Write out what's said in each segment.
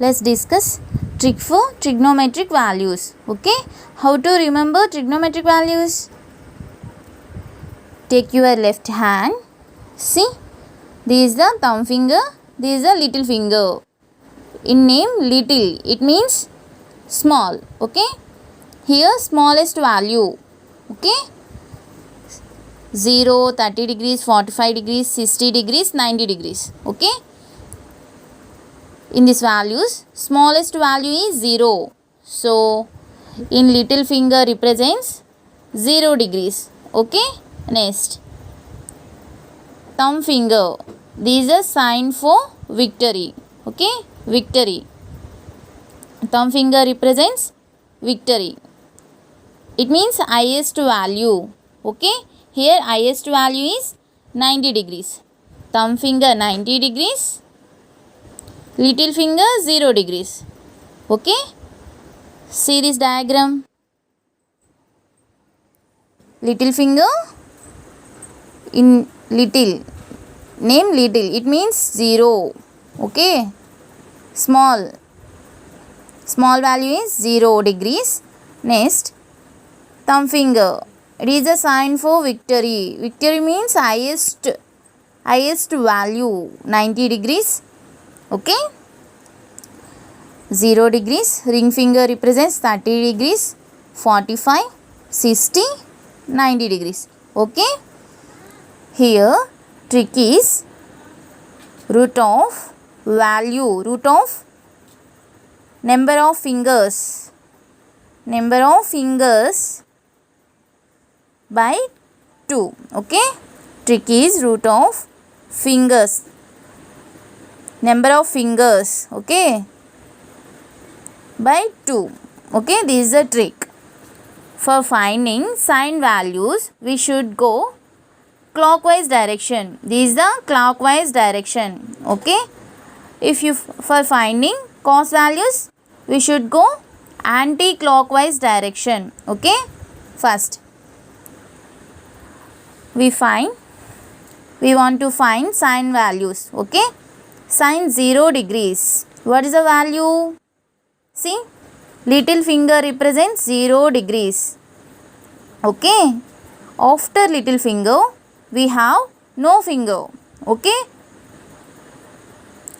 let's discuss trick for trigonometric values. Okay, how to remember trigonometric values? Take your left hand. See, this is the thumb finger, this is the little finger. In name little, it means small. Okay, here smallest value. Okay, 0, 30 degrees, 45 degrees, 60 degrees, 90 degrees. Okay, in these values smallest value is 0. So in little finger represents 0 degrees. Okay, next thumb finger, this is a sign for victory. Okay, victory. Thumb finger represents victory. It means highest value. Okay, here highest value is 90 degrees. Thumb finger 90 degrees. Little finger 0 degrees. Okay, see this diagram. Little finger in little, name little, it means 0. Okay, small value is 0 degrees. Next thumb finger, it is a sign for victory. Victory means highest value 90 degrees. Okay, 0 degrees. Ring finger represents 30 degrees, 45, 60, 90 degrees. Okay, here trick is root of value, root of number of fingers by 2. Okay, trick is root of fingers, number of fingers, okay, by 2. Okay, this is the trick. For finding sign values, we should go clockwise direction. This is the clockwise direction. Okay, if you for finding cos values, we should go anti-clockwise direction. Okay, first we want to find sign values. Okay, sin 0 degrees, what is the value? See, little finger represents 0 degrees. Okay, after little finger we have no finger. Okay,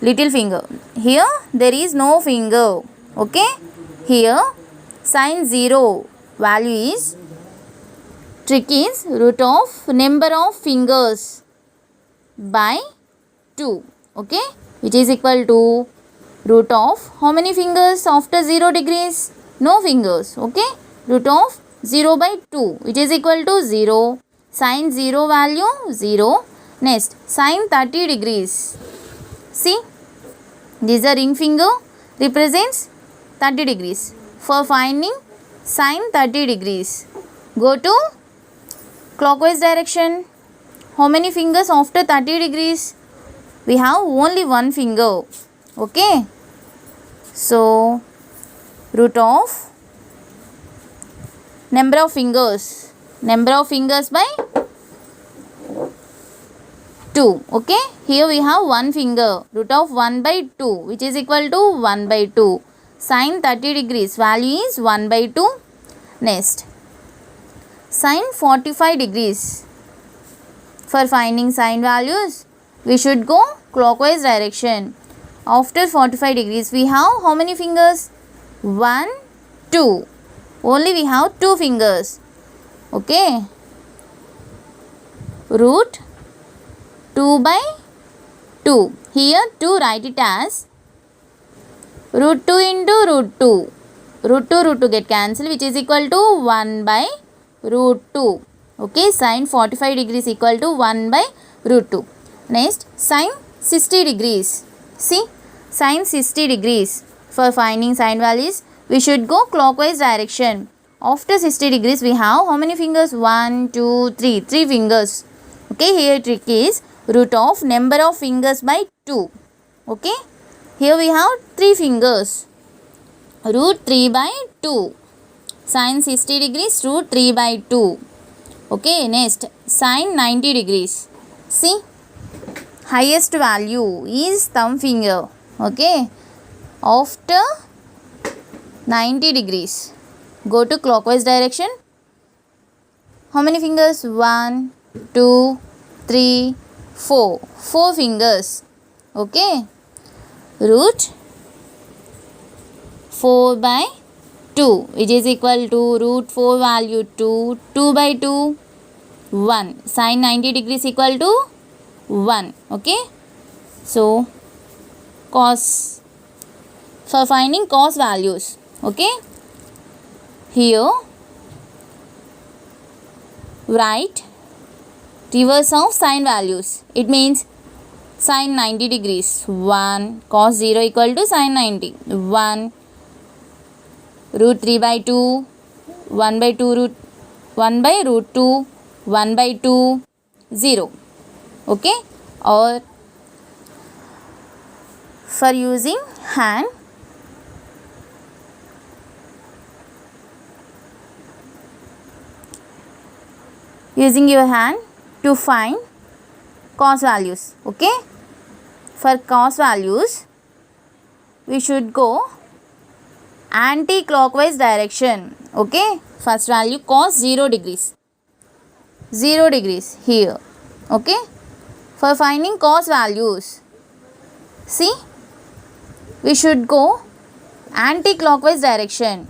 little finger, here there is no finger. Okay, here sin 0 value is, trick is root of number of fingers by 2. Okay, which is equal to root of how many fingers after 0 degrees? No fingers. Okay, root of 0 by 2, which is equal to 0. Sin 0 value 0. Next sin 30 degrees. See, this is a ring finger represents 30 degrees. For finding sin 30 degrees, go to clockwise direction. How many fingers after 30 degrees? We have only one finger. Okay, so root of number of fingers by 2. Okay, here we have one finger, root of 1 by 2, which is equal to 1 by 2. Sin 30 degrees value is 1 by 2. Next sin 45 degrees. For finding sign values, we should go clockwise direction. After 45 degrees we have how many fingers? 1, 2. Only we have 2 fingers. Okay, root 2 by 2. Here 2 write it as root 2 into root 2. Root 2 get cancelled, which is equal to 1 by root 2. Okay, sin 45 degrees equal to 1 by root 2. Next sin 60 degrees. See, sin 60 degrees. For finding sign values, we should go clockwise direction. After 60 degrees we have how many fingers? 1, 2, 3. 3 fingers. Okay, here trick is root of number of fingers by 2. Okay, here we have 3 fingers. Root 3 by 2. Sin 60 degrees, root 3 by 2. Okay, next sin 90 degrees. See, highest value is thumb finger. Okay, After 90 degrees, go to clockwise direction. How many fingers? 1, 2, 3, 4. 4 fingers. Okay. Root 4 by 2, which is equal to root 4 value 2. 2 by 2, 1. Sin 90 degrees equal to 1. Okay. So, cos. For finding cos values. Okay. Here, write reverse of sin values. It means sin 90 degrees 1, cos 0 equal to sin 90 1, root 3 by 2, 1 by 2 root 1 by root 2, 1 by 2 0. Okay. Or for using hand, using your hand to find cos values. Okay. For cos values, we should go anti-clockwise direction. Okay. First value cos 0 degrees. 0 degrees here. Okay. For finding cos values, see, we should go anti-clockwise direction.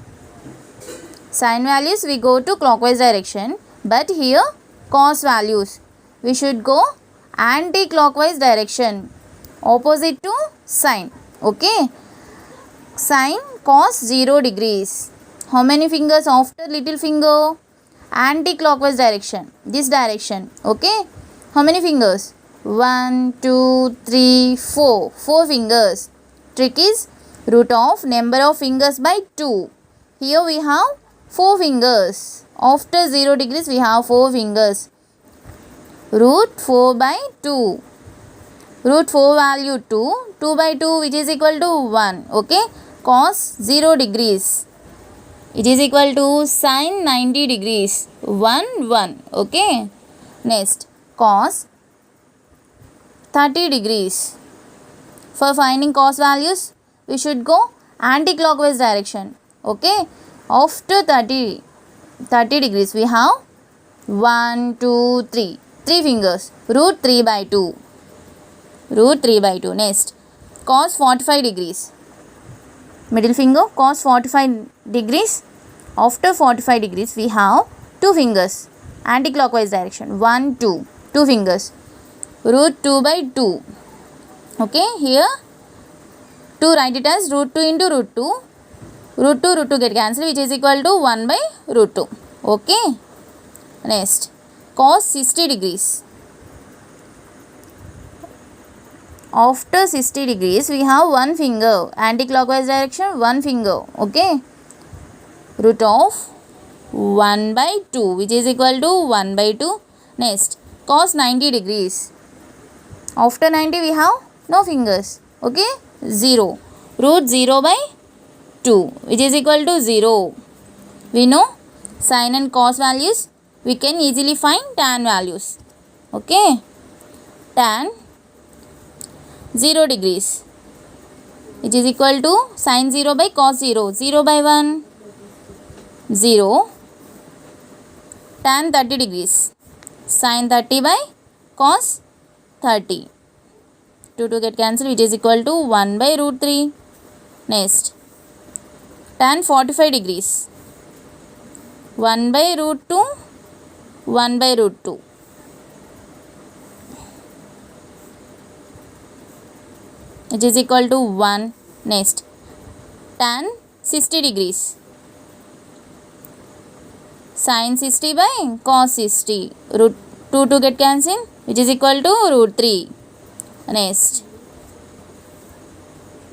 Sin values we go to clockwise direction, but here cos values we should go anti-clockwise direction, opposite to sin. Okay. Sin cos 0 degrees. How many fingers after little finger? Anti-clockwise direction. This direction. Okay. How many fingers? 1, 2, 3, 4. 4 fingers. Trick is root of number of fingers by 2. Here we have 4 fingers. After 0 degrees we have 4 fingers. Root 4 by 2. Root 4 value 2. 2 by 2 which is equal to 1. Okay. Cos 0 degrees. It is equal to sin 90 degrees. 1, 1. Okay. Next. Cos 30 degrees. For finding cos values, we should go anti-clockwise direction. Okay. After 30 degrees, we have 1, 2, 3. 3 fingers. Root 3 by 2. Root 3 by 2. Next. Cos 45 degrees. Middle finger, cos 45 degrees. After 45 degrees, we have 2 fingers. Anti-clockwise direction. 1, 2. 2 fingers. Root 2 by 2. Okay. Here, 2 write it as root 2 into root 2. Root 2 get cancelled, which is equal to 1 by root 2. Okay. Next. Cos 60 degrees. After 60 degrees, we have 1 finger. Anti-clockwise direction, 1 finger. Okay. Root of 1 by 2, which is equal to 1 by 2. Next. Cos 90 degrees. After 90, we have no fingers. Okay. 0. Root 0 by 2, which is equal to 0. We know sin and cos values. We can easily find tan values. Okay. Tan 0 degrees, which is equal to sin 0 by cos 0. 0 by 1, 0. Tan 30 degrees. Sin 30 by cos 30. 2 get cancelled, which is equal to 1 by root 3. Next. Tan 45 degrees. 1 by root 2. 1 by root 2. Which is equal to 1. Next. Tan 60 degrees. Sin 60 by cos 60. Root 2 get cancelled, which is equal to root 3. Next.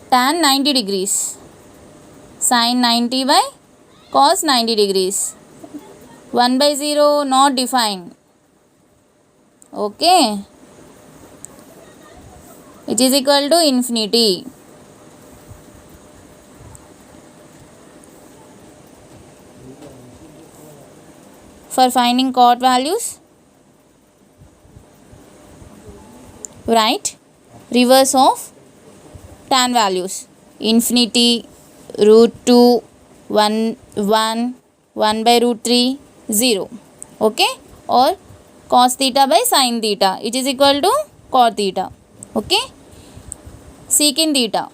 Tan 90 degrees. Sin 90 by cos 90 degrees. 1 by 0 not defined. Okay. Which is equal to infinity. For finding cot values, write reverse of tan values. infinity, root 2, 1, 1, 1 by root 3, 0. Okay, or cos theta by sin theta, it is equal to cot theta. Okay, secant theta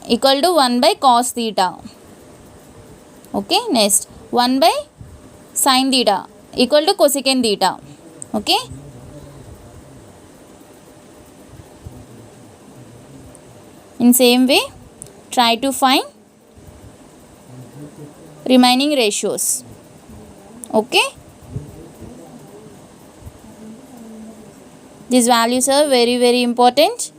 equal to 1 by cos theta. Okay, next 1 by sin theta equal to cosecant theta. Okay, in same way try to find remaining ratios. Okay, these values are very important.